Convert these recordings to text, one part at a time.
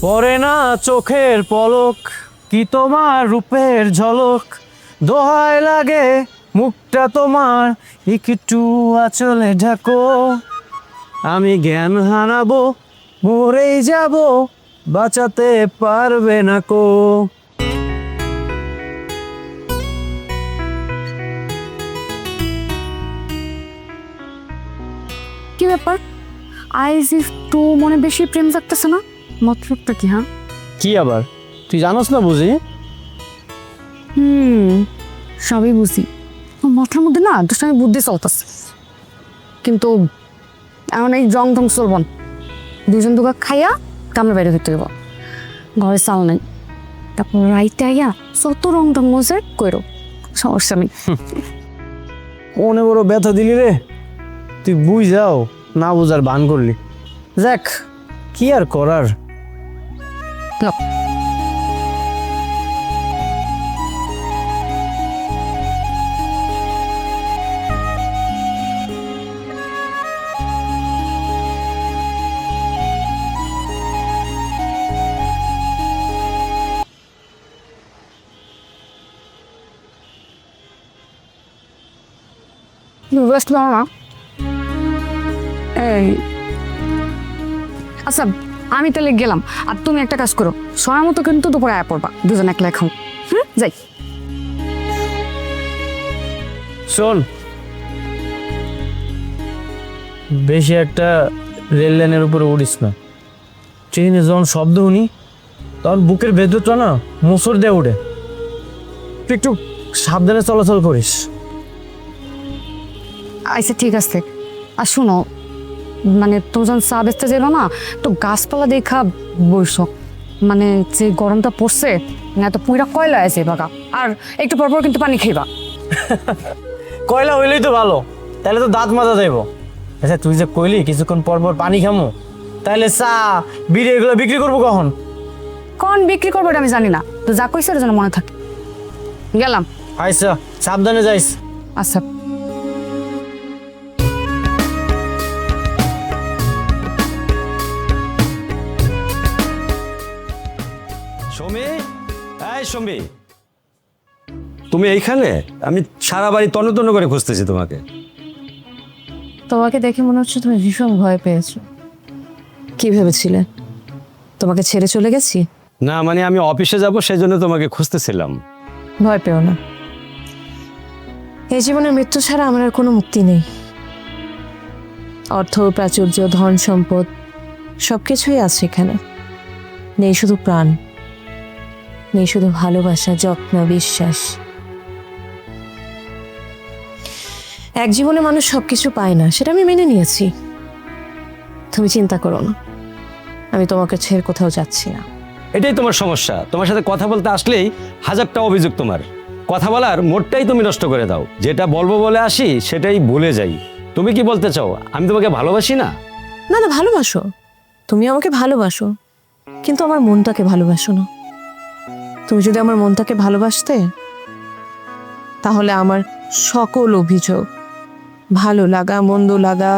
পরে না চোখের পলক, কি তোমার রূপের ঝলক, দোহায় লাগে মুখটা তোমার একটু আঁচলে ঢাকো। আমি জ্ঞান হারাবো, মরেই যাব, বাঁচাতে পারবে না কো। কি ব্যাপার? আইজ একটু মনে বেশি প্রেম জাগতেছে না? মতলবটা কি? হ্যাঁ, কি আবার? তুই জানোস না বুঝি? সবই বুঝি। মাথার মধ্যে না দুষ্টামি বুদ্ধি চলতেছে, কিন্তু এমন এই রং ঢং চলবন। দুজন দুগা খাইয়া কামড়ে বাইরে হইতে গেব, ঘরে চাল নাই। তারপর রাইতে আইয়া যত রং ঢং মজা করো, সমস্যা নেই। মনে বড় ব্যথা দিলি রে, তুই বুঝ যাও না বুঝার ভান করলি। যাক, কি আর করার। ব্যস্ত না। এই আচ্ছা, আমি তাহলে গেলাম, আর তুমি একটা কাজ করো, সময় মতো কিন্তু দুপুরে আয়া পড়বা, দুজন একলা খাও। যাই। শোন, বেশি একটা রেল লাইনের উপরে উড়িস না। ট্রেনে যখন শব্দ শুনি তখন বুকের ভেতরটা না মোচড় দিয়ে উঠে। তুই একটু সাবধানে চলাচল করিস। আচ্ছা ঠিক আছে। আর শোনো, মানে তুমি যখন চা বেচতে যাইলো না, তো গাছপালা দেখা বইস। মানে যে গরমটা পড়ছে না, এত পুইরা কয়লা আছে বাগা। আর একটু পরপর কিন্তু পানি খাইবা। কয়লা হইলেই তো ভালো, তাহলে তো দাঁত মাজা যাইব। আচ্ছা তুই যে কইলি কিছুক্ষণ পর পর পানি খামো, তাহলে চা বিড়ি এগুলো বিক্রি করবো কখন? কোন বিক্রি করবো এটা আমি জানি না, তো যা কইছে ওটা যেন মনে থাকে। গেলাম। আচ্ছা, সাবধানে যাইস। আচ্ছা। সমী, এই সমী, তুমি এইখানে? আমি সারা বাড়ি তন্ন তন্ন করে খুঁজতেছি তোমাকে। তোমাকে দেখে মনে হচ্ছে তুমি ভীষণ ভয় পেয়েছো। কি ভেবেছিলে তোমাকে ছেড়ে চলে গেছি? না মানে আমি অফিসে যাব সেই জন্য তোমাকে খুঁজতেছিলাম। ভয় পেও না, এই জীবনে মৃত্যু ছাড়া আমার আর কোনো মুক্তি নেই। অর্থ, প্রাচুর্য, ধন সম্পদ সবকিছুই আছে এখানে, নেই শুধু প্রাণ, নেই শুধু ভালোবাসা, যত্ন, বিশ্বাস। এক জীবনে মানুষ সবকিছু পায় না, সেটা আমি মেনে নিয়েছি। তুমি চিন্তা করো না, আমি তোমাকে ছেড়ে কোথাও যাচ্ছি না। এটাই তোমার সমস্যা, তোমার সাথে কথা বলতে আসলেই হাজারটা অভিযোগ তোমার। কথা বলার মোডটাই তুমি নষ্ট করে দাও। যেটা বলবো বলে আসি সেটাই বলে যাই। তুমি কি বলতে চাও আমি তোমাকে ভালোবাসি না? না না, ভালোবাসো, তুমি আমাকে ভালোবাসো, কিন্তু আমার মনটাকে ভালোবাসো না। তুমি যদি আমার মনটাকে ভালোবাসতে, তাহলে আমার সকল অভিযোগ, ভালো লাগা, মন্দ লাগা,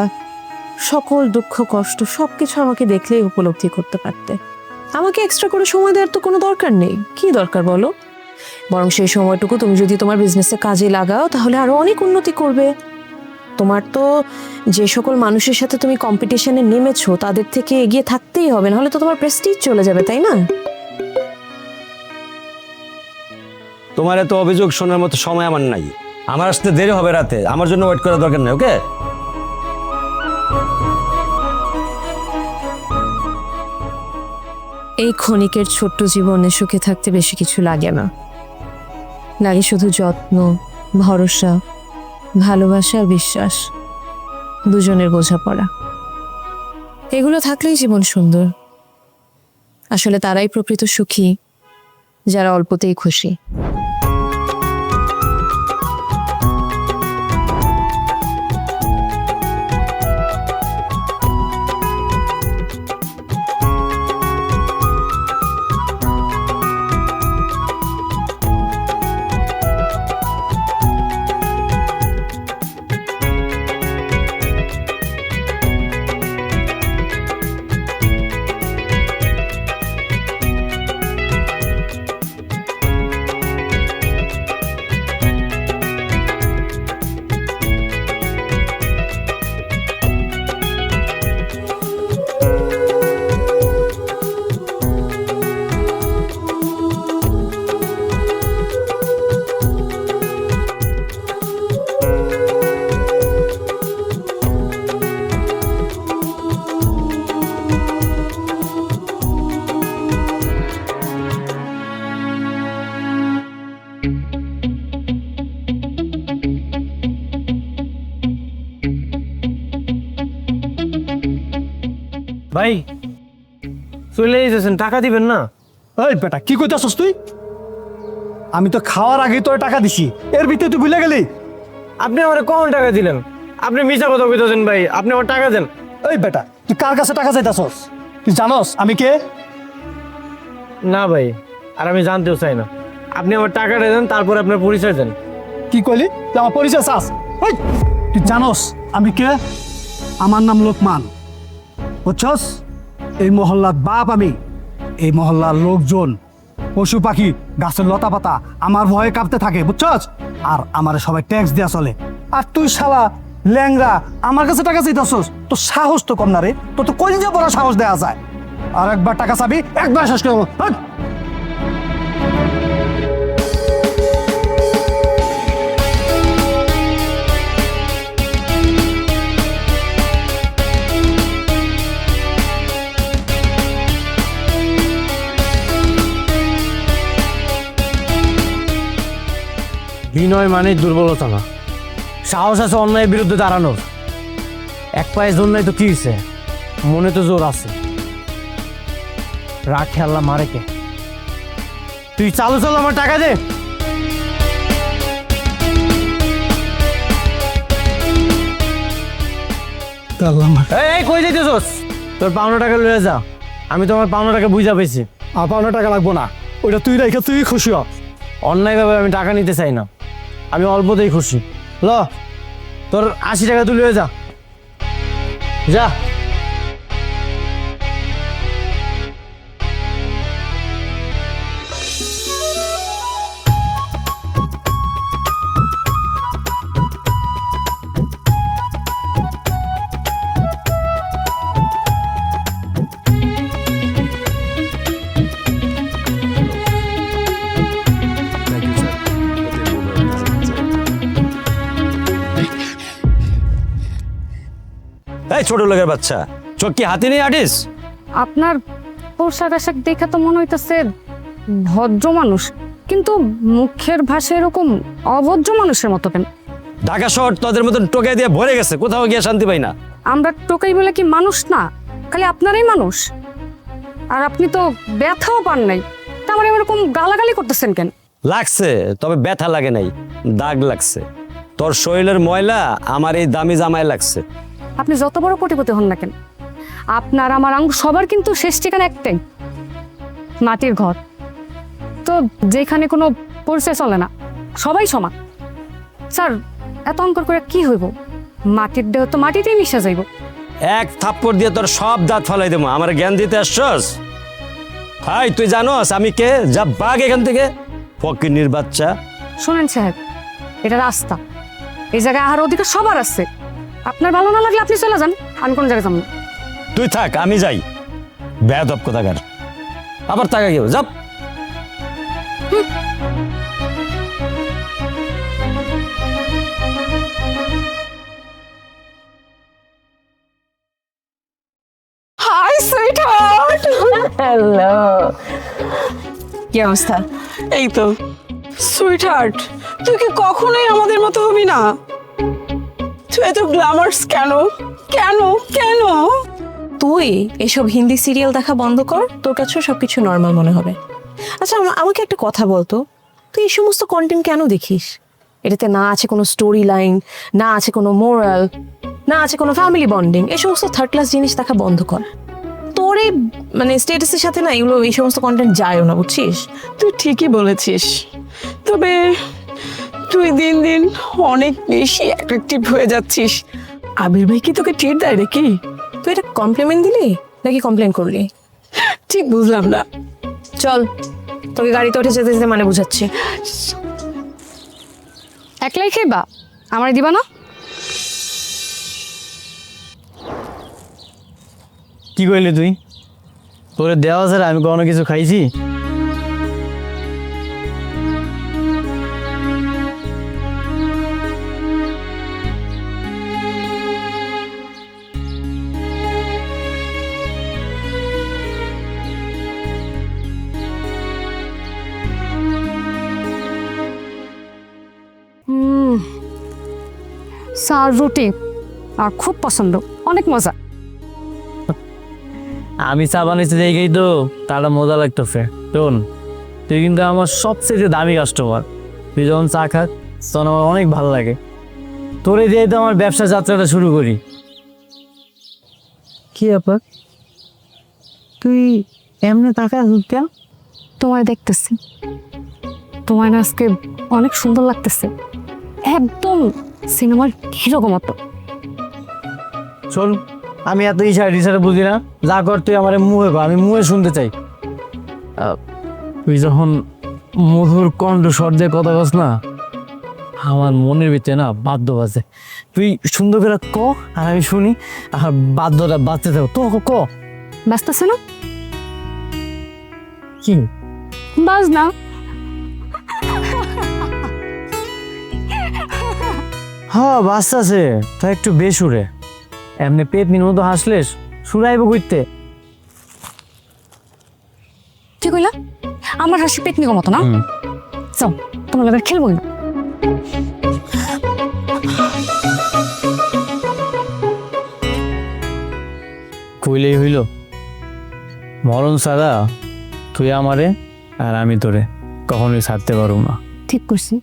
সকল দুঃখ কষ্ট সবকিছু আমাকে দেখলেই উপলব্ধি করতে পারতে। আমাকে এক্সট্রা করে সময় দেওয়ার তো কোনো দরকার নেই। কি দরকার বলো? বরং সেই সময়টুকু তুমি যদি তোমার বিজনেসে কাজে লাগাও, তাহলে আরো অনেক উন্নতি করবে। তোমার তো যে সকল মানুষের সাথে তুমি কম্পিটিশনে নেমেছো তাদের থেকে এগিয়ে থাকতেই হবে, নাহলে তো তোমার প্রেস্টিজ চলে যাবে, তাই না? তোমার এত অভিযোগ শোনার মতো সময় আমার নাই। আমার আসতে দেরি হবে রাতে, আমার জন্য ওয়েট করার দরকার নেই। ওকে? এই ক্ষণিকের ছোট্ট জীবনে সুখে থাকতে বেশি কিছু লাগে না, লাগে শুধু যত্ন, ভরসা, ভালোবাসা আর বিশ্বাস, দুজনের বোঝাপড়া। এগুলো থাকলেই জীবন সুন্দর। আসলে তারাই প্রকৃত সুখী, যারা অল্পতেই খুশি। ভাই চলে যেতেছেন, টাকা দিবেন না? এই বেটা কি কইতাছস তুই? আমি তো খাওয়ার আগেই তোর টাকা দিছি, এর ভিতরে তুই ভুলে গেলি? আপনি আমার কখন টাকা দিলেন? আপনি মিছা কথা কইতেছেন ভাই, আপনি আমার টাকা দেন। এই বেটা তুই কার কাছে টাকা চাইতাছস? তুই জানোস আমি কে? না ভাই, আর আমি জানতেও চাই না। আপনি আমার টাকাটা দেন, তারপর আপনার পরিচয় দেন। কি কইলি? তুই আমার পরিচয় চাস? এই, তুই জানোস আমি কে? আমার নাম লোকমান, বুঝছস? এই মহল্লার বাপ আমি। এই মহল্লার লোকজন, পশু পাখি, গাছের লতা পাতা আমার ভয়ে কাঁপতে থাকে, বুঝছস? আর আমারে সবাই ট্যাক্স দেয়া চলে। আর তুই শালা ল্যাংরা আমার কাছে টাকা চাইতাছস? তোর সাহস তো কম না রে, তোর তো কলিজা পড়া সাহস দেয়া যায়। আর একবার টাকা চাবি, একবার শেষ করবো। হাট! বিনয় মানে দুর্বলতা না, সাহস আছে অন্যায়ের বিরুদ্ধে দাঁড়ানোর। এক পায়ে জোর নাই তো কি হয়েছে, মনে তো জোর আছে। রাখে আল্লাহ মারে কে। তুই চালু চালু আমার টাকা দে। এই কই যাইতেছস? তোর পাওনা টাকা লয়ে যা, আমি তোমার পাওনা টাকা বুঝা পেয়েছি। আর পাওনা টাকা লাগবো না, ওইটা তুই রেখে তুই খুশি হ। অন্যায়ভাবে আমি টাকা নিতে চাই না, আমি অল্পতেই খুশি। ল তোর 80 টাকা তুই লয়ে যা, যা। এই ছোট লোকের বাচ্চা, চোখ কি হাতে নিয়ে আটিস? আপনার পোশাক আশাক দেখে তো মনে হইতেছে ভদ্র মানুষ, কিন্তু মুখের ভাষা এরকম অভদ্র মানুষের মতো কেন? ঢাকা শহর তোদের মতন টোকাই দিয়ে ভরে গেছে, কোথাও গিয়ে শান্তি পাই না। আমরা টোকাই বলে কি মানুষ না? খালি আপনারাই মানুষ। আর আপনি তো ব্যথাও পান নাই, তা আমার এরকম গালাগালি করতেছেন কেন? লাগছে, তবে ব্যথা লাগে নাই, দাগ লাগছে। তোর শরীরের ময়লা আমার এই দামি জামায় লাগছে। আপনি যত বড় কোটিপতি হন না কেন, আপনার আমার সবার কিন্তু শেষ ঠিকানা একটাই, মাটির ঘর। তো যেখানে কোনো পরিচয় চলে না, সবাই সমান। স্যার এত অঙ্কর করে কি হইব? মাটির দেহ তো মাটিতেই মিশা যাইব। এক থাপ্পড় দিয়ে তোর সব দাঁত ফলাই দেবো। আমার জ্ঞান দিতে আসছস? হাই, তুই জানোস আমি কে? যা বাঘ এখান থেকে, ফকিন্নির বাচ্চা। শোনেন সাহেব, এটা রাস্তা, এই জায়গায় আহার অধিকার সবার আছে। আপনার ভালো না লাগলে আপনি চলে যান, আমি কোন জায়গায় যাবো না। তুই থাক, আমি যাই। বেয়াদব কোথাকার, আবার টাকা কেউ যাব। হাই সুইটহার্ট, হ্যালো, কি অবস্থা? এই তো সুইটহার্ট, তুই কি কখনোই আমাদের মতো হবি না? তুই এত গ্ল্যামার্স কেন কেন কেন? তুই এসব হিন্দি সিরিয়াল দেখা বন্ধ কর, তোর কাছেও সবকিছু নর্মাল মনে হবে। আচ্ছা আমাকে একটা কথা বলতো, তুই এই সমস্ত কন্টেন্ট কেন দেখিস? এটাতে না আছে কোনো স্টোরি লাইন, না আছে কোনো মোরাল, না আছে কোনো ফ্যামিলি বন্ডিং। এই সমস্ত থার্ড ক্লাস জিনিস দেখা বন্ধ কর। তোর এই মানে স্ট্যাটাসের সাথে না এগুলো, এই সমস্ত কন্টেন্ট যায়ও না, বুঝছিস? তুই ঠিকই বলেছিস, তবে তুই দিন দিন অনেক বেশি অ্যাট্রাকটিভ হয়ে যাচ্ছিস। আবির ভাই কি তোকে ট্রিট দেয় নাকি? তুই এটা কমপ্লিমেন্ট দিলি নাকি কমপ্লেন করলি? ঠিক বুঝলাম না। চল তোকে গাড়িতে উঠে যেতে যেতে মানে বুঝাচ্ছি। একলাই খাইবা, আমার দিবা না? কি কইলি তুই? তোরে দেওয়া ছাড়া আমি কখনো কিছু খাইছি? স্যার রুটি আর খুব পছন্দ, অনেক মজা। আমি চা বানাইতে দেখেই তো তারা মজা লাগতেছে। শোন, তুই কিন্তু আমার সবচেয়ে দামি কাস্টমার। তুই যখন চা খাস তখন আমার অনেক ভালো লাগে। তোরে দিয়ে তো আমার ব্যবসা যাত্রাটা শুরু করি। কি ব্যাপার, তুই এমনি টাকা কেন? তোমার দেখতেছি, তোমার না আজকে অনেক সুন্দর লাগতেছে, একদম সিনেমার হিরো মতো। শোন, আমি এত ইশারা বুঝি না, যা কর তুই আমার মুহে কর, আমি মুহে শুনতে চাই। তুই যখন মধুর কণ্ঠ স্বর দিয়ে কথা কস না, আমার মনের ভিতরে না বাদ্য বাজে। তুই সুন্দর করে ক আর আমি শুনি, আর বাদ্যটা বাজতে থাকো। তো ক ব্যস্ত আছে না? কি বাজ না। হ্যাঁ বাজতেছে, তা একটু বেসুরে। এমনি পেতনির মতো হাসলে সুরাইব কইতে। ঠিক হইলা, আমার হাসি পেটনিক মতো না। চল তোমার লাগে খেলবো না। কইলেই হইল, মরণ ছাড়া তুই আমারে আর আমি তোরে কখনোই ছাড়তে পারবো না। ঠিক করছি,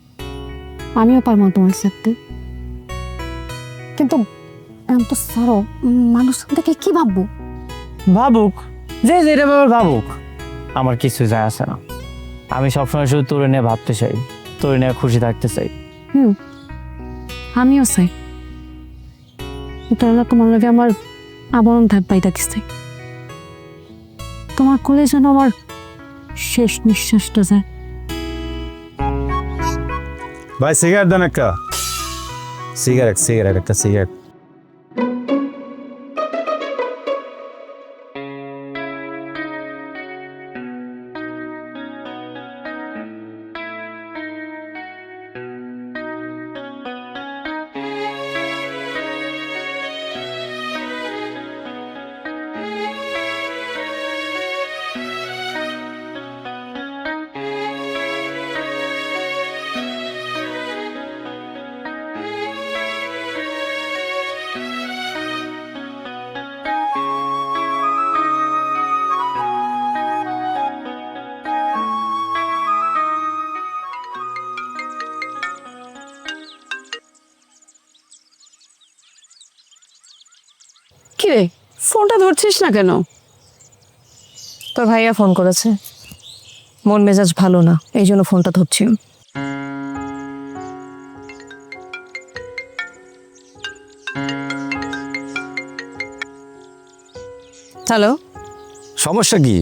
আমিও পারবো না তোমার সাথে। কিন্তু এমন তো সারো, মানুষ দেখে কি ভাববো? ভাবুক, যে যেটা ব্যাপার ভাবুক, আমার কিছু যায় আসে না। আমি সবসময় শুধু তোরে নিয়ে ভাবতে চাই, তোরে নিয়ে খুশি থাকতে চাই। আমিও চাই, তাহলে তোমার লাগে আমার আবরণ পাইতা চাই। তোমার কোলে যেন আমার শেষ নিঃশ্বাসটা যায়। ভাই সিগারেট দেন একটা। সিগারেট একটা সিগারেট। কি রে, ফোনটা ধরছিস না কেন? তোর ভাইয়া ফোন করেছে, মন মেজাজ ভালো না, এই জন্য ফোনটা ধরছি। হ্যালো, সমস্যা কি?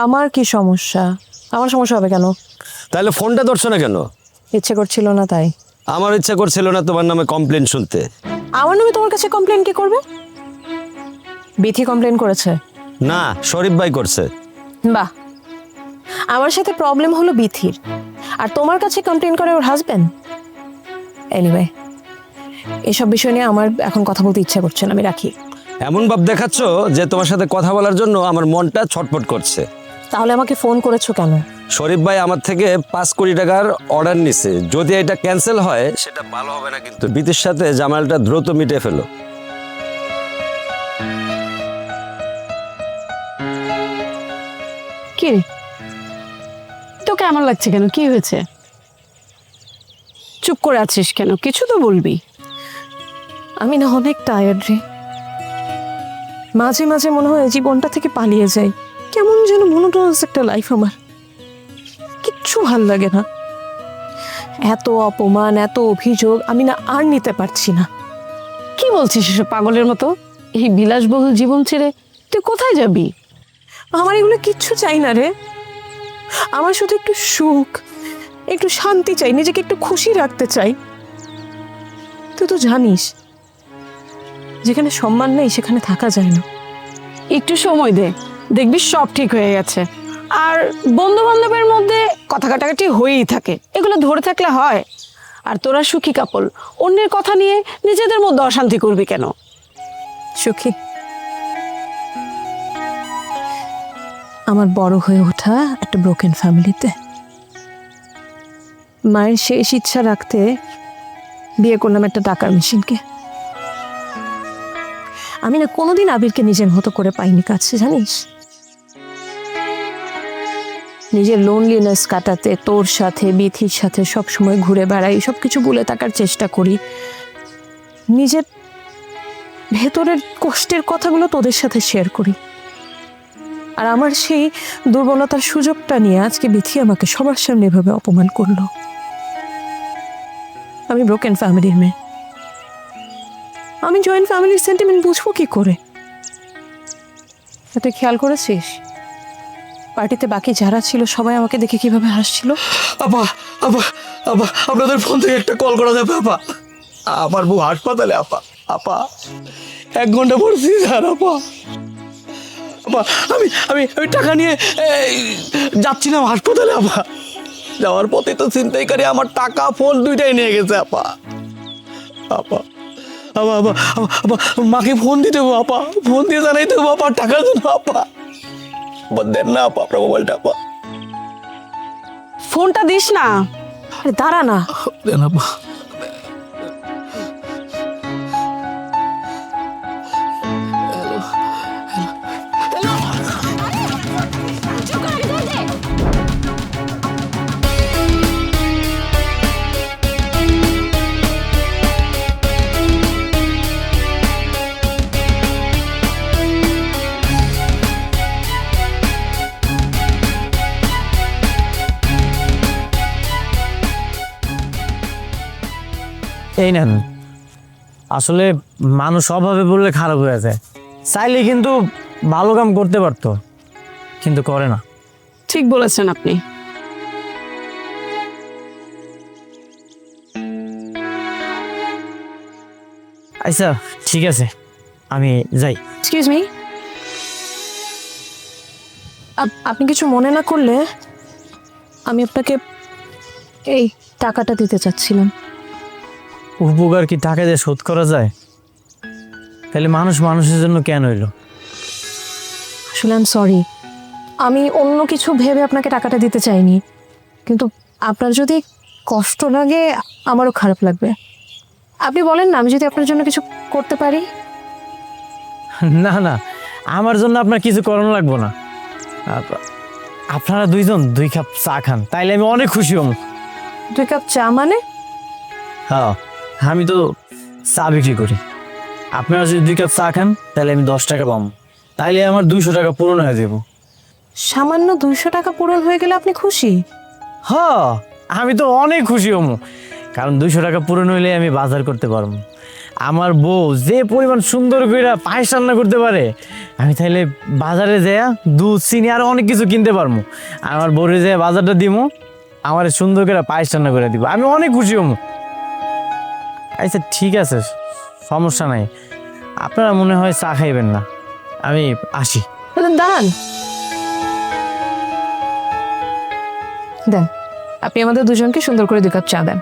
আমার কি সমস্যা? আমার সমস্যা হবে কেন? তাহলে ফোনটা ধরছো না কেন? ইচ্ছে করছিল না তাই। আমার ইচ্ছা করছিল না তোমার নামে কমপ্লেন শুনতে। আমার নামে তোমার কাছে কমপ্লেন কে করবে? বিথি কমপ্লেন করেছে। না, শরীফ ভাই করছে। বাহ, আমার সাথে প্রবলেম হলো বিথির, আর তোমার কাছে কমপ্লেন করে ওর হাজবেন্ড। এনিওয়ে, এসব বিষয় নিয়ে আমার এখন কথা বলতে ইচ্ছা করছে না, আমি রাখি। এমন ভাব দেখাচ্ছ যে তোমার সাথে কথা বলার জন্য আমার মনটা ছটফট করছে। তাহলে আমাকে ফোন করেছো কেন? শরীফ ভাই আমার থেকে 5 কোটি টাকার অর্ডার নিছে, যদি এটা ক্যান্সেল হয় সেটা ভালো হবে না, কিন্তু বিতির সাথে জামালটা দ্রুত মিটে ফেলো। কি রে, তোকে এমন লাগছে কেন? কি হয়েছে? চুপ করে আছিস কেন? কিছু তো বলবি। আমি না অনেক টায়ার্ড রে, মাঝে মাঝে মনে হয় জীবনটা থেকে পালিয়ে যাই। কেমন যেন মনোটোনাস একটা লাইফ আমার, কিচ্ছু ভাল লাগে না। এত অপমান, এত অভিযোগ আমি না আর নিতে পারছি না। কি বলছিস এসব পাগলের মতো? এই বিলাসবহুল জীবন ছেড়ে তুই কোথায় যাবি? আমার এগুলো কিচ্ছু চাই না রে, আমার শুধু একটু সুখ, একটু শান্তি চাই, নিজেকে একটু খুশি রাখতে চাই। তুই তো জানিস, যেখানে সম্মান নেই সেখানে থাকা যায় না। একটু সময় দে, দেখবি সব ঠিক হয়ে গেছে। আর বন্ধু বান্ধবের মধ্যে কথা কাটাকাটি হয়েই থাকে, এগুলো ধরে থাকলে হয়? আর তোরা সুখী কাপল, অন্যের কথা নিয়ে নিজেদের মধ্যে অশান্তি করবি কেন? সুখী, আমার বড় হয়ে ওঠা একটা ব্রোকেন ফ্যামিলিতে মায়ের শেষ ইচ্ছা রাখতে বিয়ে করলাম একটা টাকার মেশিনকে। আমি না কোনোদিন আবিরকে নিজের মতো করে পাইনি কাছে, জানিস? নিজের লোনলিনেস কাটাতে তোর সাথে, বিথির সাথে সব সময় ঘুরে বেড়াই, সব কিছু ভুলে থাকার চেষ্টা করি। নিজের ভেতরের কষ্টের কথাগুলো তোদের সাথে শেয়ার করি। আর আমার সেই দুর্বলতার সুযোগটা নিয়ে আজকে বিথি আমাকে সবার সামনে এভাবে অপমান করলো। আমি ব্রোকেন ফ্যামিলির মেয়ে, আমি জয়েন্ট ফ্যামিলির সেন্টিমেন্ট বুঝবো কি করে? তুই খেয়াল করেছিস পার্টিতে বাকি যারা ছিল সবাই আমাকে দেখে কিভাবে হাসছিল? আপা আপা আপা আপনাদের ফোন থেকে একটা কল করা যাবে আপা? আমার বউ হাসপাতালে আপা। আপা 1 ঘন্টা পর সিজার আপা। আপা আমি আমি আমি টাকা নিয়ে যাচ্ছিলাম হাসপাতালে আপা। যাওয়ার পথে তো ছিনতাইকারী আমার টাকা ফোন দুইটাই নিয়ে গেছে আপা। আপা আপা আপা আপা মাকে ফোন দিতে হবে আপা, ফোন দিয়ে জানাইতে হবে আপা টাকার জন্য আপা। দেন না আপা আপনার মোবাইলটা আপা। ফোনটা দিস না। আরে দাঁড়া না, দেন আপা। এই নেন। আসলে মানুষ অভাবে বললে খারাপ হয়ে যায়, চাইলে কিন্তু ভালো কাম করতে পারতো, কিন্তু করে না। ঠিক বলেছেন আপনি। আচ্ছা ঠিক আছে, আমি যাই। এক্সকিউজ মি, আপনি কিছু মনে না করলে আমি আপনাকে এই টাকাটা দিতে চাচ্ছিলাম। উপকার কি টাকা দিয়ে শোধ করা যায়? তাহলে মানুষ মানুষের জন্য কেন হইলো? আসলে আই এম সরি, আমি অন্য কিছু ভেবে আপনাকে টাকাটা দিতে চাইনি, কিন্তু আপনার যদি কষ্ট লাগে আমারও খারাপ লাগবে। আপনি বলেন না, আমি যদি আপনার জন্য কিছু করতে পারি। না না, আমার জন্য আপনার কিছু করানো লাগবো না। আপনারা দুইজন 2 কাপ চা খান, তাইলে আমি অনেক খুশি হব। 2 কাপ চা মানে? হ্যাঁ, আমি তো চা বিক্রি করি। আপনারা যদি 2 কাপ চা খান তাহলে আমি 10 টাকা পাবো, তাইলে আমার 200 টাকা পূরণ হয়ে যাব। সামান্য 200 টাকা পূরণ হয়ে গেলে আপনি খুশি? হ্যাঁ, আমি তো অনেক খুশি হব, কারণ 200 টাকা পূরণ হইলে আমি বাজার করতে পারবো। আমার বউ যে পরিমাণ সুন্দর করে পায়েস রান্না করতে পারে, আমি তাইলে বাজারে যেয়া দুধ, চিনি আর অনেক কিছু কিনতে পারবো। আমার বউরে যেয়ে বাজারটা দিব, আমার সুন্দর করে পায়েস রান্না করে দিব, আমি অনেক খুশি হব। আচ্ছা ঠিক আছে, সমস্যা নাই। আপনারা মনে হয় চা খাইবেন না, আমি আসি। দাঁড়ান, দেন আপনি আমাদের দুজনকে সুন্দর করে 2 কাপ চা দেন।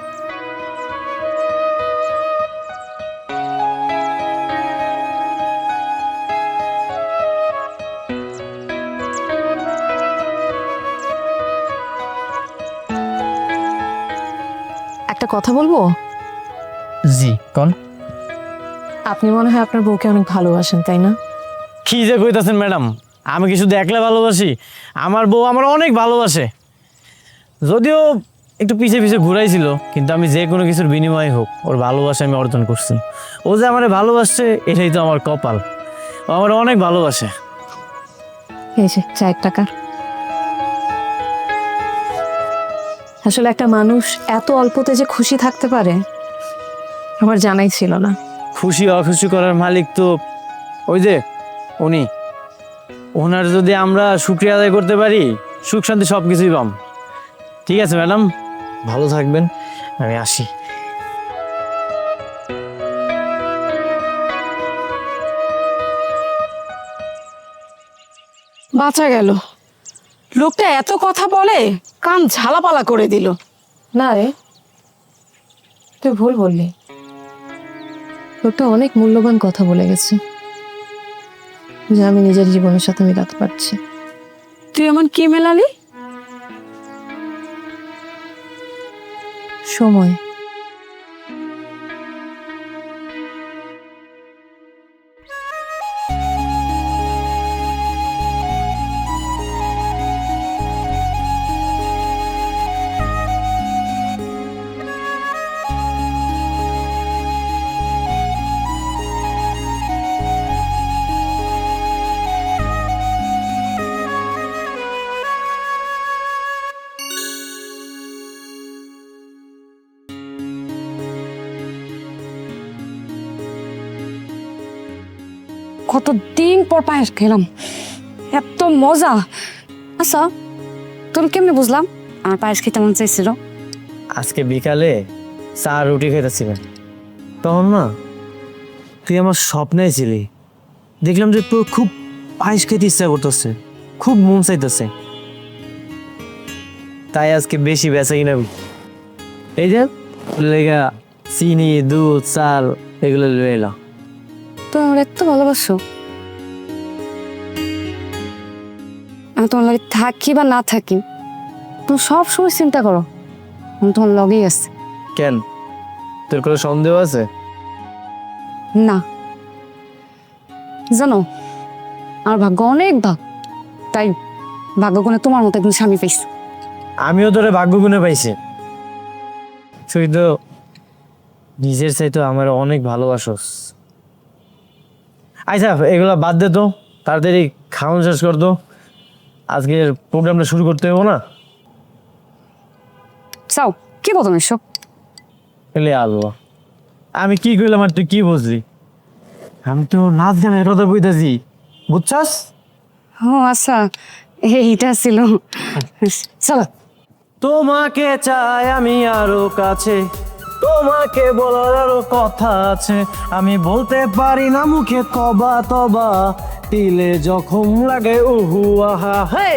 একটা কথা বলবো? জি কোন? আপনি মনে হয় আপনার বউকে অনেক ভালোবাসেন, তাই না? কি যে কইতাছেন ম্যাডাম, আমি কি শুধু একলা ভালোবাসি? আমার বউ আমার অনেক ভালোবাসে, যদিও একটু পিছে পিছে ঘুরাইছিল, কিন্তু আমি যে কোনো কিছুর বিনিময়ে হোক ওর ভালোবাসা আমি অর্জন করছি। ও যে আমার ভালোবাসছে এটাই তো আমার কপাল, ও আমার অনেক ভালোবাসে। এই যে 4 টাকা। আসলে একটা মানুষ এত অল্পতে যে খুশি থাকতে পারে আমার জানাই ছিল না। খুশি অখুশি করার মালিক তো ওই যে উনি। ওনার যদি আমরা শুকরিয়া আদায় করতে পারি, সুখ শান্তি সব কিছুই পাম। ঠিক আছে ম্যাডাম, ভালো থাকবেন, আমি আসি। বাঁচা গেল। লোকটা এত কথা বলে কান ঝালাপালা করে দিল। না রে, তুই ভুল বললি। লোকটা অনেক মূল্যবান কথা বলে গেছে, যা আমি নিজের জীবনের সাথে মেলাতে পারছি। তুই এমন কি মেলালি? সময়। কতদিন পর পায়েস খেলাম, এত মজা। আচ্ছা, তুমি কেমনে বুঝলাম আমার পায়েস খেতে মন চাইছিল? আজকে বিকালে চা রুটি খাইতেছিলেন, তখন না তুই আমার স্বপ্নে ছিলি। দেখলাম যে তোর খুব পায়েস খেতে ইচ্ছা করতেছে, খুব মন চাইতেছে, তাই আজকে বেশি বেচা কিনা এই যে লেগা চিনি, দুধ, চাল এগুলো লয়ে এলাম। তুমি আমার এত ভালোবাসো, আমি তোমার লগে থাকি বা না থাকি তুমি সব সময় চিন্তা করো আমি তোমার লগেই আছি। কেন, তোর কোনো সন্দেহ আছে? না, জানো আমার ভাগ্য অনেক ভাগ, তাই ভাগ্য গুণে তোমার মতো একজন স্বামী পাইছো। আমিও তোরে ভাগ্য গুণে পাইছি, তুই তো নিজের চাইতো আমার অনেক ভালোবাসস। আচ্ছা এগুলা বাদ দে তো, তাড়াতাড়ি খাওয়ানো শেষ কর তো, আজকের প্রোগ্রামটা শুরু করতে হবে না? চাও কি বলো তুমি এসব? এলে আল্লাহ, আমি কি কইলাম আর তুই কি বুঝলি? আমি তো নাচ গান এর কথা বইতাছি, বুঝছাস? ও আচ্ছা, এইটা ছিল। চলো। তোমাকে চাই আমি আরো কাছে, তোমাকে বলার আরো কথা আছে, আমি বলতে পারি না মুখে কবা তবা, দিলে যখন লাগে উহু আহা। হে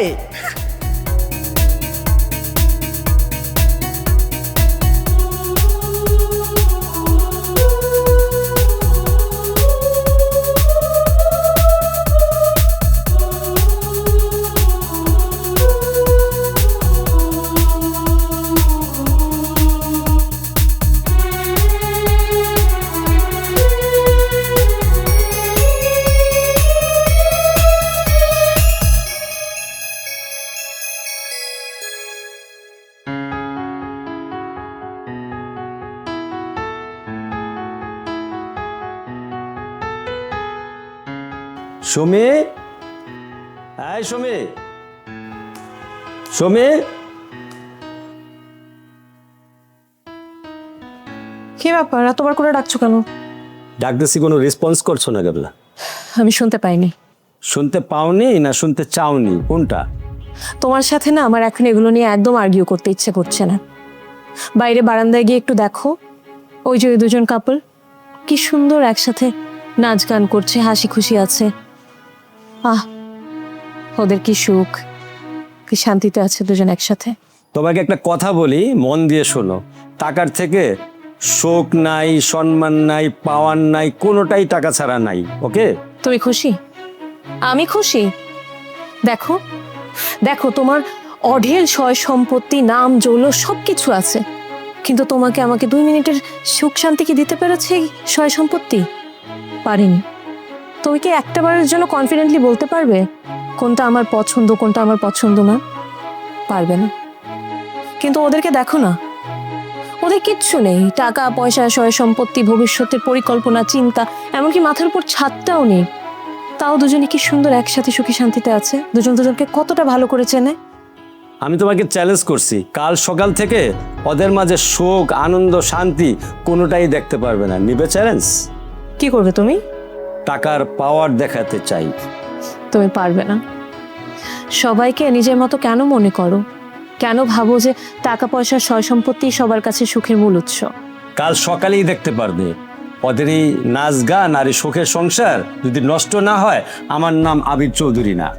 সুমি, এই সুমি, সুমি, কি ব্যাপার, এতবার করে ডাকছো কেন? ডাকতেছি কোনো রেসপন্স করছো না কেবলা? আমি শুনতে পাইনি। শুনতে পাওনি না শুনতে চাওনি, কোনটা? তোমার সাথে না আমার এখন এগুলো নিয়ে একদম আর্গিউ করতে ইচ্ছে করছে না। বাইরে বারান্দায় গিয়ে একটু দেখো, ওই যে ওই দুজন কাপল কি সুন্দর একসাথে নাচ গান করছে, হাসি খুশি আছে। আহ, ওদের কি সুখ, কি শান্তিতে আছে দুজন একসাথে। তোমাকে একটা কথা বলি, মন দিয়ে শোনো। টাকার থেকে শোক নাই, সম্মান নাই, পাওয়ার নাই, কোনোটাই টাকা ছাড়া নাই। ওকে? তুমি খুশি? আমি খুশি। দেখো দেখো, তোমার অঢেল সয় সম্পত্তি, নাম জৌল সব কিছু আছে, কিন্তু তোমাকে আমাকে 2 মিনিটের সুখ শান্তি কি দিতে পেরেছে এই সয় সম্পত্তি? পারিনি। তুমি কি একটাবারের জন্য কনফিডেন্টলি বলতে পারবে কোনটা আমার পছন্দ, কোনটা আমার পছন্দ না? পারবে না। কিন্তু ওদেরকে দেখো না, ওদের কিচ্ছু নেই, টাকা পয়সা, সয় সম্পত্তি, ভবিষ্যতের পরিকল্পনা, চিন্তা, এমনকি মাথার উপর ছাদটাও নেই। তাও দুজনে কি সুন্দর একসাথে সুখী শান্তিতে আছে, দুজন দুজনকে কতটা ভালো করে চেনে। আমি তোমাকে চ্যালেঞ্জ করছি, কাল সকাল থেকে ওদের মাঝে সুখ, আনন্দ, শান্তি কোনোটাই দেখতে পারবে না। নিবে চ্যালেঞ্জ? কি করবে তুমি? টাকার পাওয়ার দেখাতে চাই। তুমি পারবে না। সবাইকে নিজের মতো কেন মনে করো? কেন ভাবো যে টাকা পয়সা, সয় সম্পত্তি সবার কাছে সুখের মূল উৎস? কাল সকালেই দেখতে পারবে ওদের এই নাচ গান আর এই সুখের সংসার যদি নষ্ট না হয়, আমার নাম আবির চৌধুরী না।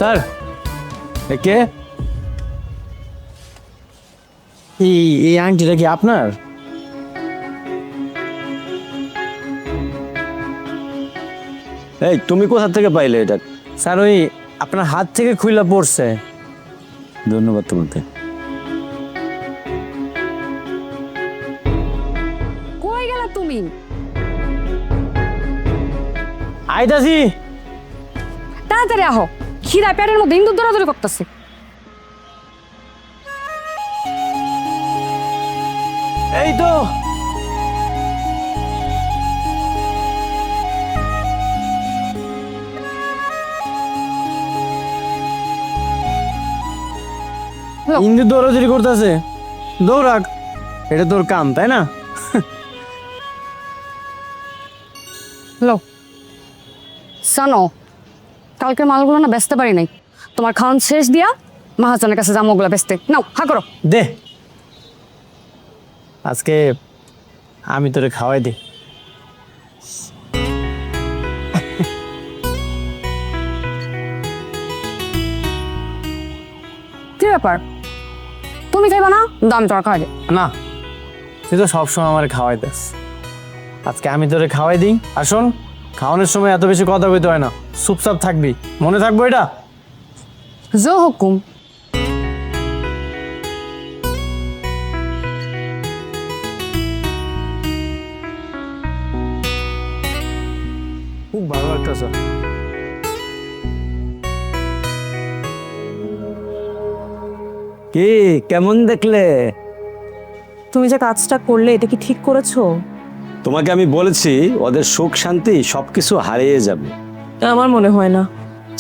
স্যার, কে? এই আংটিটা কি আপনার? এই তুমি কোথা থেকে পাইলে এটা? স্যার ওই আপনার হাত থেকে খুইলা পড়ছে। ধন্যবাদ তোমাকে। কই গেলা তুমি? আইতাছি। তাড়াতাড়ি আহো, খিদা পেটের মধ্যে ইন্দুর দৌড়াদৌড়ি করতেছে। এই তো ইন্দু দৌড়াদৌড়ি করতেছে, দৌড়াক, এটা তোর কাম তাই না? হ্যালো শোনো, কালকের মালগুলো না বেচতে পারি নাই, তোমার খাওয়ান শেষ দিয়া মহাজনের কাছে যাবো ওগুলো বেচতে। নাও হা করো। দে, আজকে আমি তোরে খাওয়াই দিই। কি ব্যাপার, তুমি খাইবা না? দাম তোমার খাওয়াই দে। না, তুই তো সবসময় আমার খাওয়াই দিস, আজকে আমি তোরে খাওয়াই দিই। আর শোন, খাওয়ানোর সময় এত বেশি কথা বলতে হয় না, চুপচাপ থাকবি, মনে থাকবো এটা। জো হুকুম। খুব ভালো লাগতেছে। কি কেমন দেখলে? তুমি যে কাজটা করলে এটা কি ঠিক করেছো? তোমাকে আমি বলেছি ওদের সুখ শান্তি সবকিছু হারিয়ে যাবে। আমার মনে হয় না।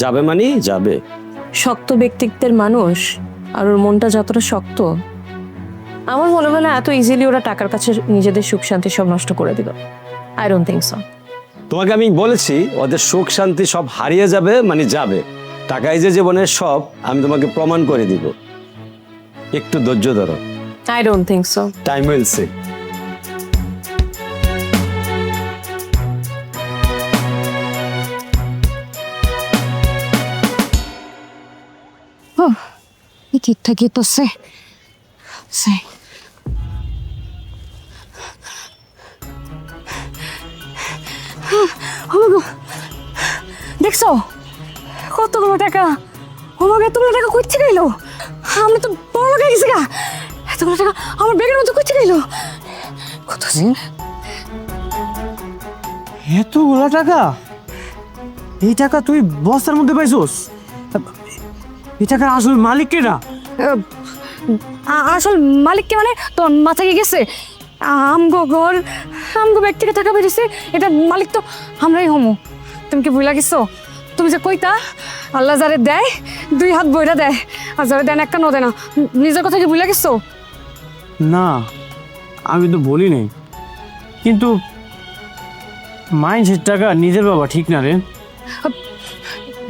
যাবে মানে যাবে। শক্ত ব্যক্তিত্বের মানুষ আর ওর মনটা যতটা শক্ত, আমার মনে হয় না এত ইজিলি ওরা টাকার কাছে নিজেদের সুখ শান্তি সব নষ্ট করে দিল। I don't think so. তোমাকে আমি বলেছি ওদের সুখ শান্তি সব হারিয়ে যাবে মানে যাবে। টাকাই যে জীবনের সব, আমি তোমাকে প্রমাণ করে দিব। একটু ধৈর্য ধরো। I don't think so. Time will see. ঠিকঠাকই তো সে দেখছো কতগুলো টাকা, আমাকে এতগুলো টাকা করতে গেল, আমি তো বড় লোক হয়ে গেছি গা। এতগুলো টাকা আমার ব্যাগের মধ্যে করতে গেল, কত এতগুলো টাকা? এই টাকা তুই বস্তার মধ্যে পাইছোস? এই টাকার আসল মালিক কেডা? আসল মালিককে মানে তোর মাথা কি গেছে? আমগো ঘর, আমগো ব্যাগ থেকে টাকা বেরিয়েছে, এটা মালিক তো আমরাই হমু। তুমি কি ভুলা গেছো? তুমি যে কইতা আল্লাহ যারে দেয় দুই হাত বইরা দেয়, আর যারে দেন একটা ন দেয় না, নিজের কথা কি ভুলা গেছো? না, আমি তো বলি নাই, কিন্তু মাইন্সের টাকা নিজের বাবা ঠিক না রে।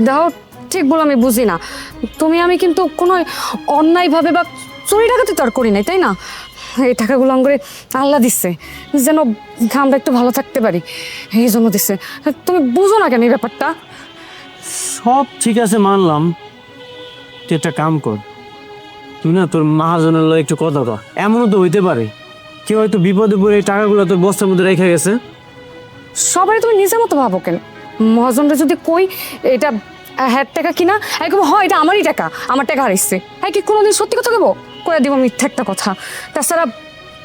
দেখো, ঠিক বলে আমি বুঝি না, তুমি আমি কিন্তু কোনো অন্যায়ভাবে বা চুরি ডাকাতি তো আর করি নাই, তাই না? এই টাকাগুলো করে আল্লাহ দিচ্ছে যেন আমরা একটু ভালো থাকতে পারি, এই জন্য দিচ্ছে। তুমি বুঝো না কেন এই ব্যাপারটা? সব ঠিক আছে মানলাম, তুই একটা কাম কর, তুই না তোর মহাজনের লয় একটু কথা কর। এমনও তো হইতে পারে কেউ হয়তো বিপদে পড়ে এই টাকাগুলো তোর বস্তার মধ্যে রেখে গেছে। সবাই তুমি নিজের মতো ভাবো কেন? মহাজনরা যদি কই এটা হ্যাঁ টাকা কিনা, একদম হয় এটা আমারই টাকা, আমার টাকা হারাইছে, হ্যাঁ কি কোনোদিন সত্যি কথা কেবো করে দিব মিথ্যা একটা কথা? তাছাড়া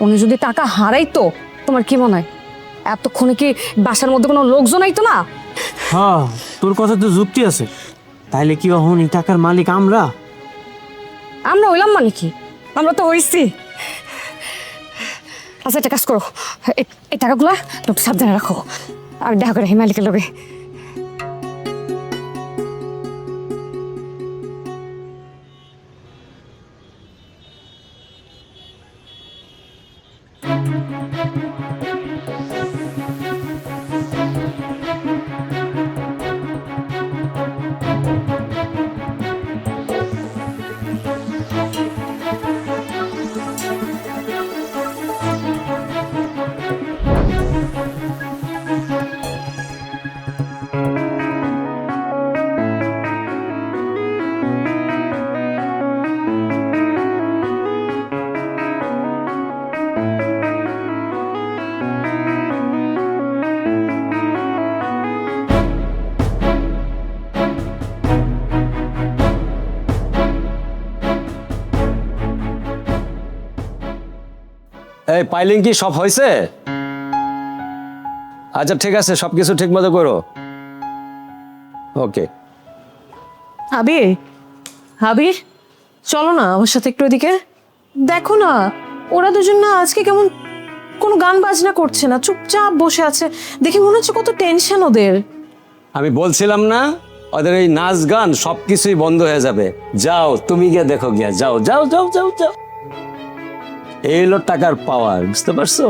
উনি যদি টাকা হারাইতো, তোমার কি মনে হয় এতক্ষণে কি বাসার মধ্যে কোনো লোকজন আইতো না? হ্যাঁ, তোর কথা তো যুক্তি আছে। তাইলে কি এখন এই টাকার মালিক আমরা? আমরা হইলাম মানে কি? আমরা তো হইছি। আচ্ছা একটা কাজ করো, এই টাকাগুলো একটু সাবধানে রাখো, আর দেখা করে মালিকের লোকে। এই পাইলিং কি সব হয়েছে? আচ্ছা ঠিক আছে, সব কিছু ঠিক মতো করো। ওকে। আবির, আবির, চলো না আমার সাথে একটু এদিকে। দেখো না ওরা দুজন না আজকে কেমন কোনো গান বাজনা করছে না, চুপচাপ বসে আছে। দেখে মনে হচ্ছে কত টেনশন ওদের। আমি বলছিলাম না ওদের এই নাচ গান সব কিছুই বন্ধ হয়ে যাবে। যাও তুমি গিয়ে দেখো, গিয়া যাও যাও যাও যাও যাও। এই হলো টাকার পাওয়ার, বুঝতে পারছো?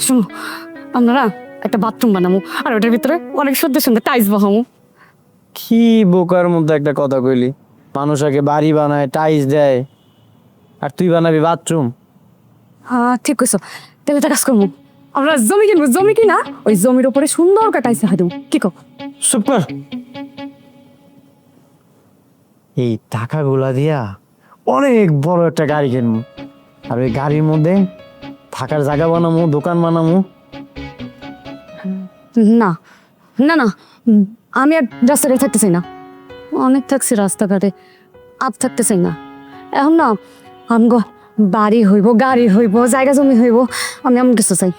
শুনো, আমরা না একটা বাথরুম বানাবো, আর ওটার ভিতরে অনেক সুন্দর সুন্দর টাইলস বসাবো। কি বোকার মধ্যে একটা কথা কইলি, মানুষ আগে বাড়ি বানায়, টাইলস দেয়, আর তুই বানাবি বাথরুম? হ্যাঁ ঠিক কইছো, তাহলে একটা কাজ করবো, আমরা জমি কিনবো, জমি কিনা ওই জমির উপরে সুন্দর করে টাইলস দেখা দেবো, কি কও? চুপ কর। এই টাকাগুলা দিয়া অনেক বড় একটা গাড়ি কিনবো, আর ওই গাড়ির মধ্যে থাকার জায়গা বানাবো, দোকান বানাবো। না না না, আমি আর রাস্তাঘাটে থাকতে চাই না, অনেক থাকছি রাস্তাঘাটে, আর থাকতে চাই না। এখন না আমগো বাড়ি হইব, গাড়ি হইব, জায়গা জমি হইব, আমি এমন কিছু চাই।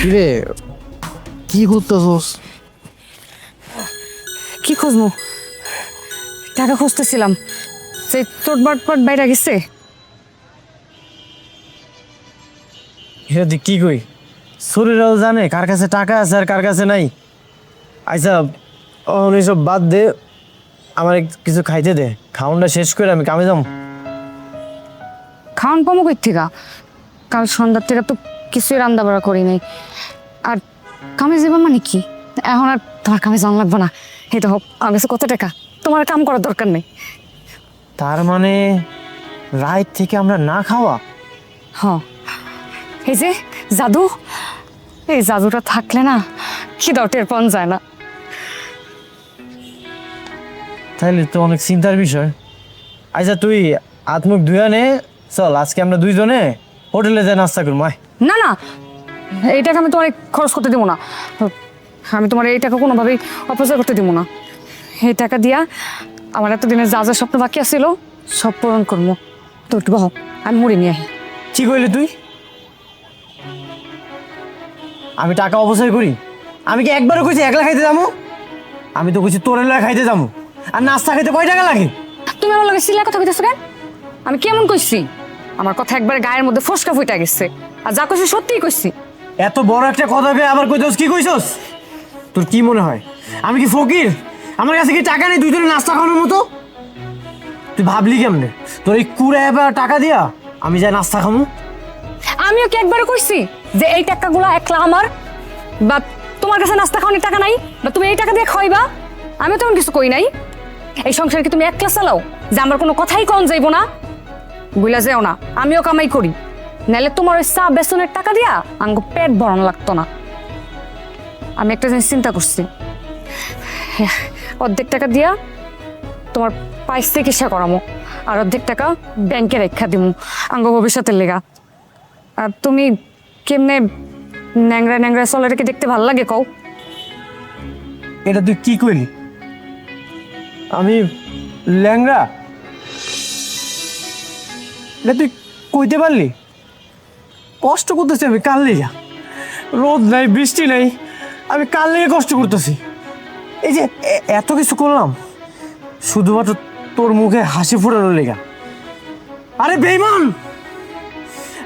কিরে, কি করতেছস? কি খুঁজবো? টাকা খুঁজতেছিলাম, সেই চোটবাট বাইরে গেছে। এটা তুই কি কই? শরীরও জানে কার কাছে টাকা আছে আর কার কাছে নাই। আচ্ছা এইসব বাদ দে, আমার কিছু খাইতে দে, খাওয়ানটা শেষ করে আমি কামে যাবো। খাওয়ান পাবো কই থেকে? কাল সন্ধ্যার থেকে তো কিছুই রান্না বাড়া করি নাই, আর কামে যাবো মানে কি? এখন আর তোমার কামে যাওয়া লাগবে না, এই তো হোক আমার কাছে কত টাকা, তোমার কাম করার দরকার নেই। তার মানে রাত থেকে আমরা না খাওয়া? হ্যাঁ, এই যে জাদু, এই জাদুটা থাকলে না খিদাও টের পাওয়া যায় না। তাহলে তো অনেক চিন্তার বিষয়। আচ্ছা তুই হাত মুখ ধুয়ে নে, চল আজকে আমরা দুইজনে হোটেলে যাই নাস্তা করবো। আয়। না না, এই টাকা আমি তোমার খরচ করতে দেবো না, আমি তোমার এই টাকা কোনোভাবেই অপচয় করতে দেবো না। এই টাকা দিয়া আমার এতদিনের যা যা স্বপ্ন বাকি আছিল সব পূরণ করবো। তো একটু বহ, আমি মুড়ি নিয়ে আহি। কি কইলি তুই? আমি টাকা অপচয় করি? আমি কি একবারও কইছি একলা খাইতে যাবো? আমি তো কইছি তোর এলা খাইতে যাবো, আর নাস্তা খাইতে কয় টাকা লাগে? তুমি আমার লগে সিলা কথা কইতেছো কেন? আমি কেমন কইছি? আমার কথা একবার গায়ের মধ্যে ফসকা ফুইটা গেছে, আর যা কইছি সত্যিই কইছি। এত বড় একটা কথা কয়ে আবার কইছস কি কইছস? তোর কি মনে হয় আমি কি ফকির? আমার কাছে কি টাকা নেই দুইজনে নাস্তা খাওয়ানোর মতো? তুই ভাবলি কেমনে তোর এই কুড়ে এবার টাকা দিয়া আমি যাই নাস্তা খামু? আমিও কি একবারে কইছি যে এই টাকাগুলো একলা আমার, বা তোমার কাছে নাস্তা খাওয়ানোর টাকা নাই, বা তুমি এই টাকা দিয়ে খাইবা? আমিও তেমন কিছু কই নাই। এই সংসারে কি তুমি একলা চালাও যে আমার কোনো কথাই কম যাইব না? বুঝলা যেও না, আমিও কামাই করি, নাহলে তোমার ওই চা বেসনের টাকা দিয়া আঙ্গ পেট ভরানো লাগতো না। আমি একটা জিনিস চিন্তা করছি, অর্ধেক টাকা দিয়া তোমার পাইস চিকিৎসা করামো, আর অর্ধেক টাকা ব্যাংকে রেখা দিমু আঙ্গ ভবিষ্যতের লেগা। আর তুমি কেমনে ন্যাংরা ন্যাংরা চলে রেখে দেখতে ভাল লাগে কও? এটা তুই কি কইলি? আমি ল্যাংড়া? এটা তুই কইতে পারলি? কষ্ট করতেছি আমি কাল লেগা, রোদ নাই বৃষ্টি নাই, আমি কাল লেগে কষ্ট করতেছি। এই যে এত কিছু করলাম শুধুমাত্র তোর মুখে হাসি ফোটানোর লেগা। আরে বেঈমান,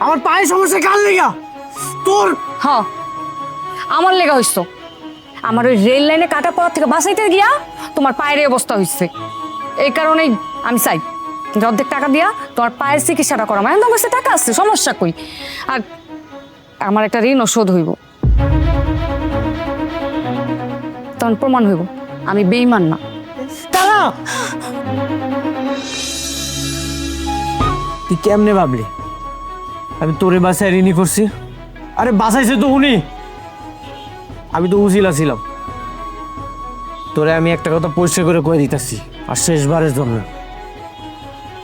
আমার পায়ে সমস্যা কাল লেগা তোর? হ্যাঁ, আমার লেগা হইছো। আমার ওই রেল লাইনে কাটা পড়ার থেকে বাঁচাইতে গিয়া তোমার পায়ের এই অবস্থা হইছে। এই কারণেই আমি চাই যে অর্ধেক টাকা দিয়া তোমার পায়ের চিকিৎসাটা করা। মানে তোমার কাছে টাকা আছে, সমস্যা কই? আর আমার একটা ঋণ শোধ হইব। তখন প্রমাণ হইব আমি বেঈমান না। তারা তুই কেমনে ভাবলি আমি তোরে বাসায় ঋণী করছি? আরে বাসাইছে তো উনি, আমি তো উজিলা ছিলাম। তোরে আমি একটা কথা পরিষ্কার করে কয়ে দিতেছি, আর শেষবারের জন্য,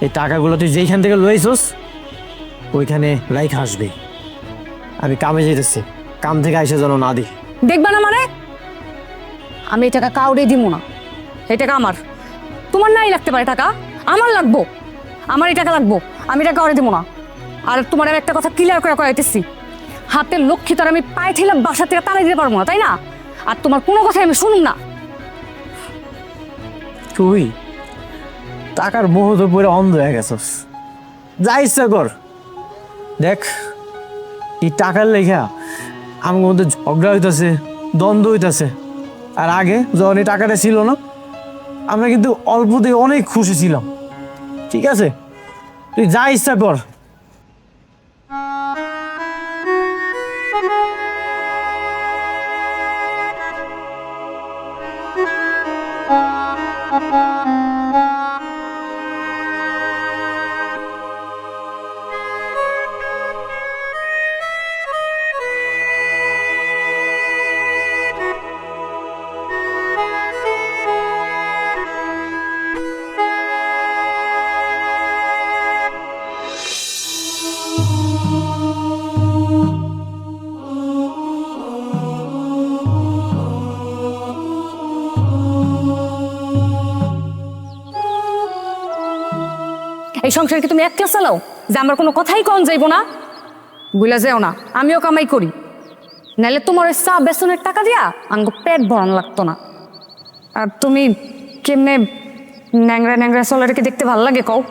এই টাকাগুলো তুই যেইখান থেকে লইছস ওইখানে লাইক হাসবে। আমি কামে যেতেছি, কাম থেকে আইসে যেন না দিই। দেখবা না মানে আমি এই টাকা কাউরে দিব না, এই টাকা আমার। তোমার নাই লাগতে পারে টাকা, আমার লাগবো, আমার এই টাকা লাগবো, আমি টাকা কাউরে দিব না। আর তোমার আমি একটা কথা ক্লিয়ার করে করাইতেছি, হাতের লক্ষ্মী তার আমি পায়ে ঠেলে বাসা থেকে তাড়াই দিতে পারবো না, তাই না? আর তোমার কোনো কথাই আমি শুনুন না। তুই টাকার মোহত পরে অন্ধ হয়ে গেছস, যা ইচ্ছা কর। দেখ এই টাকার লেখা আমার মধ্যে ঝগড়া হইতাছে, দ্বন্দ্ব হইতাছে। আর আগে যখন এই টাকাটা ছিল না, আমরা কিন্তু অল্পতে অনেক খুশি ছিলাম। ঠিক আছে, তুই যা ইচ্ছা কর। এই সংসার কি তুমি একলা চালাও যে আমার কোনো কথাই কম যাইব না? বুঝলা যাও না, আমিও কামাই করি, নাহলে তোমার ওই চা বেসনের টাকা দিয়া আমাকে পেট ভরানো লাগতো না। আর তুমি কেমনে ন্যাংরা ন্যাংরা চলারকে দেখতে ভালো লাগে কও?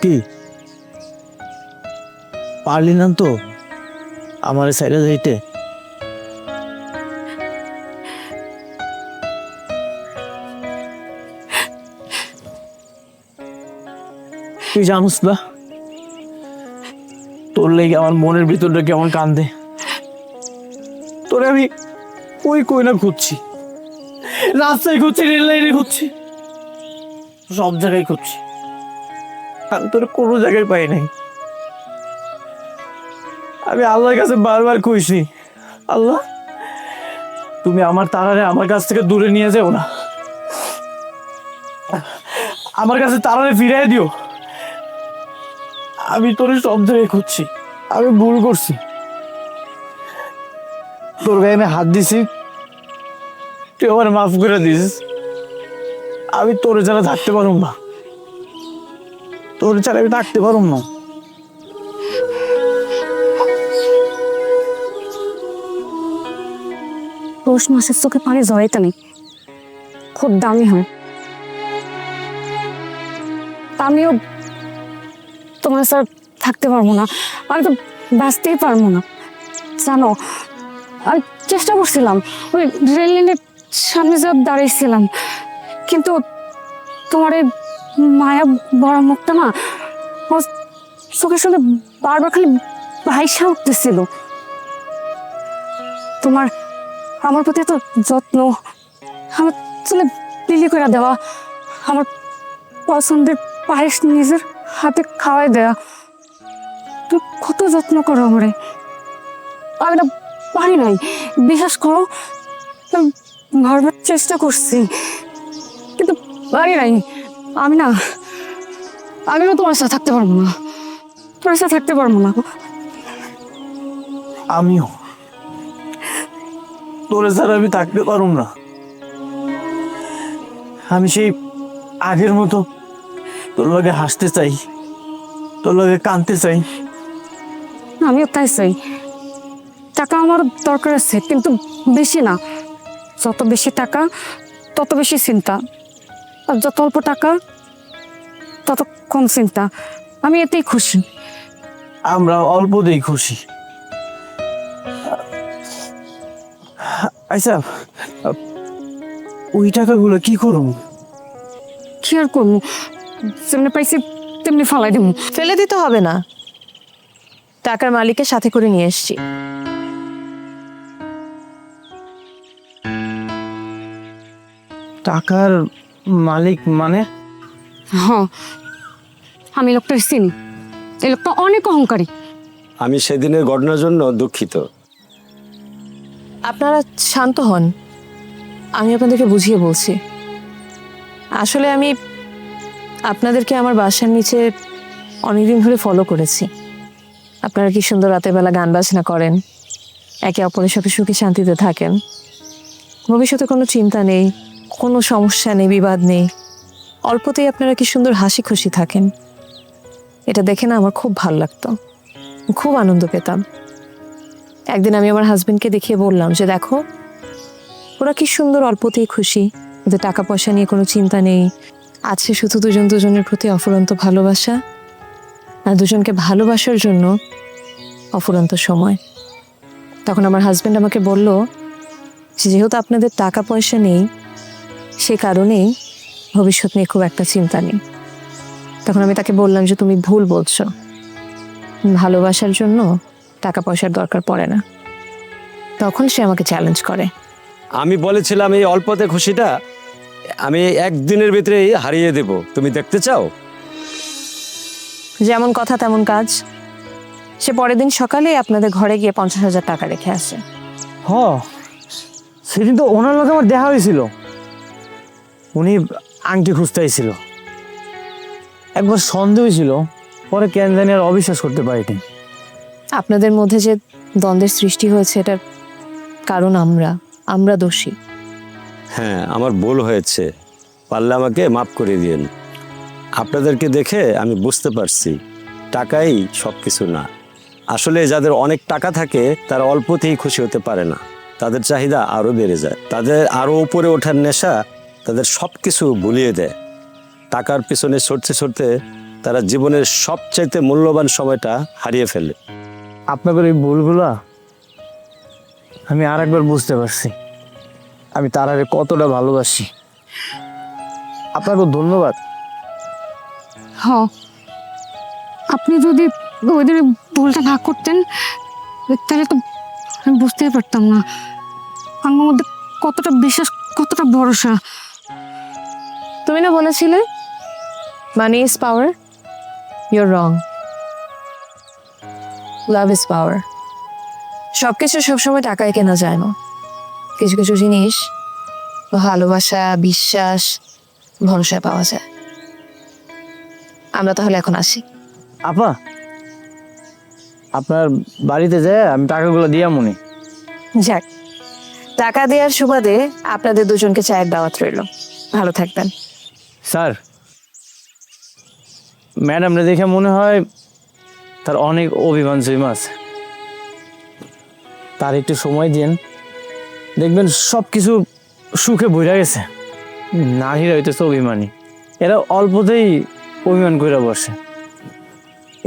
কি পারলি না তো আমার সাইডে যাইতে? তুই জানিস না তোর লেগে আমার মনের ভিতরটা কেমন কান্দে। তোরে আমি কই না খুঁজছি, রাস্তায় খুঁজছি, রেল লাইনে খুঁজছি, সব জায়গায় খুঁজছি, আমি তোর কোনো জায়গায় পাই নাই। আমি আল্লাহর কাছে বারবার কইছি, আল্লাহ তুমি আমার তারারে আমার কাছ থেকে দূরে নিয়ে যাও না, আমার কাছে তারারে ফিরাই দিও। আমি তোর সব জায়গায় খুঁজছি, আমি ভুল করছি, তোর গায়ে আমি হাত দিছি, তুই আমার মাফ করে দিস। আমি তোর ছাড়া থাকতে পারুম না, তোর ছাড়া আমি থাকতে পারুম না। পৌষ মাসের চোখে পানি জড়াইতে নেই, খুব দামি হয়। তা আমিও তোমার স্যার থাকতে পারবো না, আমি তো বাঁচতেই পারবো না। জানো, আমি চেষ্টা করছিলাম, ওই রেল লাইনের সামনে যা দাঁড়িয়েছিলাম, কিন্তু তোমার এই মায়া বড় মুখটা না আমার চোখের সঙ্গে বারবার খালি ভাইসা উঠতেছিল। তোমার আমার প্রতি এত যত্ন, আমার চুলে বিলি করে দেওয়া, আমার পছন্দের পায়েস নিজের হাতে খাওয়াই দেয়া, তুই কত যত্ন করো আমারে। আমি না পারি নাই, বিশ্বাস করো, আমি বারবার চেষ্টা করছি কিন্তু পারি নাই। আমিও তোমার সাথে থাকতে পারবো না, তোমার সাথে থাকতে পারবো না। আমিও তোর ছাড়া আমি থাকতে পারুম না। আমি সেই আগের মতো তোর লগে হাসতে চাই, তোর লগে কাঁদতে চাই। আমিও তাই চাই। টাকা আমার দরকার আছে, কিন্তু বেশি না। যত বেশি টাকা তত বেশি চিন্তা, আর যত অল্প টাকা তত কম চিন্তা। আমি এতেই খুশি। আমরা অল্পতেই খুশি। আচ্ছা, ওই টাকাগুলো কি করুম? কি আর করবো, যেমনি পাইছি তেমনি ফালাই দেবো। ফেলে দিতে হবে না, টাকার মালিকের সাথে করে নিয়ে এসছি। টাকার মালিক মানে? হ্যাঁ, আমি লোকটা চিনি, এই লোকটা অনেক অহংকারী। আমি সেদিনের ঘটনার জন্য দুঃখিত। আপনারা শান্ত হন, আমি আপনাদেরকে বুঝিয়ে বলছি। আসলে আমি আপনাদেরকে আমার বাসার নিচে অনেকদিন ধরে ফলো করেছি। আপনারা কি সুন্দর রাতের বেলা গান বাজনা করেন, একে অপরের সাথে সুখে শান্তিতে থাকেন, ভবিষ্যতে কোনো চিন্তা নেই, কোনো সমস্যা নেই, বিবাদ নেই, অল্পতেই আপনারা কি সুন্দর হাসি খুশি থাকেন। এটা দেখে না আমার খুব ভালো লাগতো, খুব আনন্দ পেতাম। একদিন আমি আমার হাজবেন্ডকে দেখিয়ে বললাম যে দেখো, ওরা কি সুন্দর অল্পতেই খুশি, ওদের টাকা পয়সা নিয়ে কোনো চিন্তা নেই, আছে শুধু দুজন দুজনের প্রতি অফুরন্ত ভালোবাসা, আর দুজনকে ভালোবাসার জন্য অফুরন্ত সময়। তখন আমার হাজবেন্ড আমাকে বলল যে যেহেতু আপনাদের টাকা পয়সা নেই, সে কারণেই ভবিষ্যৎ নিয়ে খুব একটা চিন্তা নেই। তখন আমি তাকে বললাম যে তুমি ভুল বলছো, ভালোবাসার জন্য টাকা পয়সার দরকার পড়ে না। তখন সে আমাকে চ্যালেঞ্জ করে। আমি বলেছিলাম এই অল্পতে খুশিটা আমি একদিনের ভিতরেই হারিয়ে দেব, তুমি দেখতে চাও? যেমন কথা তেমন কাজ। সে পরের দিন সকালেই আপনাদের ঘরে গিয়ে 50,000 টাকা রেখে আসে। হ, সেদিন তো ওনার লগে আমার দেখা হয়েছিল, উনি আংটি খুঁজতে আইছিল। একবার সন্দেহ ছিল, পরে কেন জানি আর অবিশ্বাস করতে পারিনি। আপনাদের মধ্যে যে দ্বন্দ্বের সৃষ্টি হয়েছে এটার কারণ আমরা দোষী। হ্যাঁ, আমার ভুল হয়েছে, পারলে আমাকে মাফ করে দিন। আপনাদেরকে দেখে আমি বুঝতে পারছি টাকাই সব কিছু না। আসলে যাদের অনেক টাকা থাকে তারা অল্পতেই খুশি হতে পারে না, তাদের চাহিদা আরও বেড়ে যায়, তাদের আরও উপরে ওঠার নেশা তাদের সব কিছু ভুলিয়ে দেয়। টাকার পিছনে ছুটতে ছুটতে তারা জীবনের সবচাইতে মূল্যবান সময়টা হারিয়ে ফেলে। আপনাদের এই ভুলগুলা আমি আর একবার বুঝতে পারছি, আমি তারারে কতটা ভালোবাসি। আপনাকে ধন্যবাদ। হ্যাঁ, আপনি যদি ওদের ভুলটা না করতেন তাহলে তো আমি বুঝতেই পারতাম না আমার মধ্যে কতটা বিশ্বাস, কতটা ভরসা। তুমি না বলেছিলে money is power? Your wrong. Love is power. সবকিছু সবসময় টাকায় কেনা যায় না। কিছু কিছু জিনিস ভালোবাসা, বিশ্বাস, ভরসা পাওয়া যায়। আমরা তাহলে এখন আসি। আপা, আপনার বাড়িতে যায় আমি টাকাগুলো দিয়া মনে। যাক, টাকা দেওয়ার সুবাদে আপনাদের দুজনকে চায়ের দাওয়াত রইল। ভালো থাকবেন। স্যার, ম্যাডামরে দেখে মনে হয় তার অনেক অভিমান জমা আছে। তার একটু সময় দিন, দেখবেন সব কিছু সুখে বইরা গেছে। নারীরা হইতেছে অভিমানী, এরা অল্পতেই অভিমান করে বসে।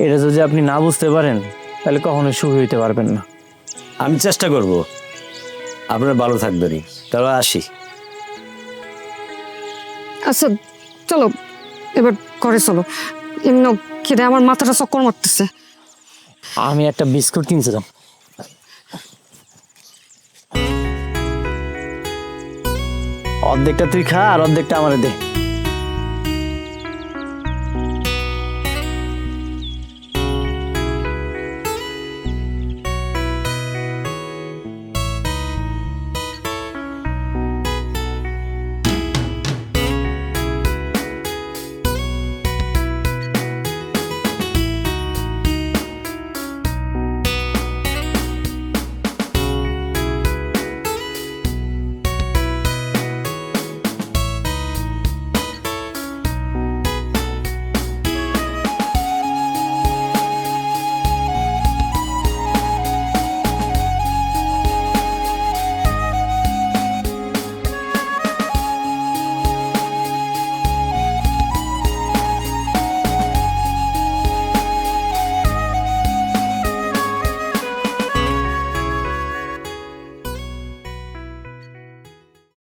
এটা যদি আপনি না বুঝতে পারেন তাহলে কখনোই সুখী হইতে পারবেন না। আমি চেষ্টা করব, আপনারা ভালো থাকবেন। তাহলে আসি। আচ্ছা চলো এবার ঘরে চলো, এমনি খেতে আমার মাথাটা চক্কর মারতেছে। আমি একটা বিস্কুট কিনছিলাম। অর্ধেকটা তুই খা আর অর্ধেকটা আমার দে।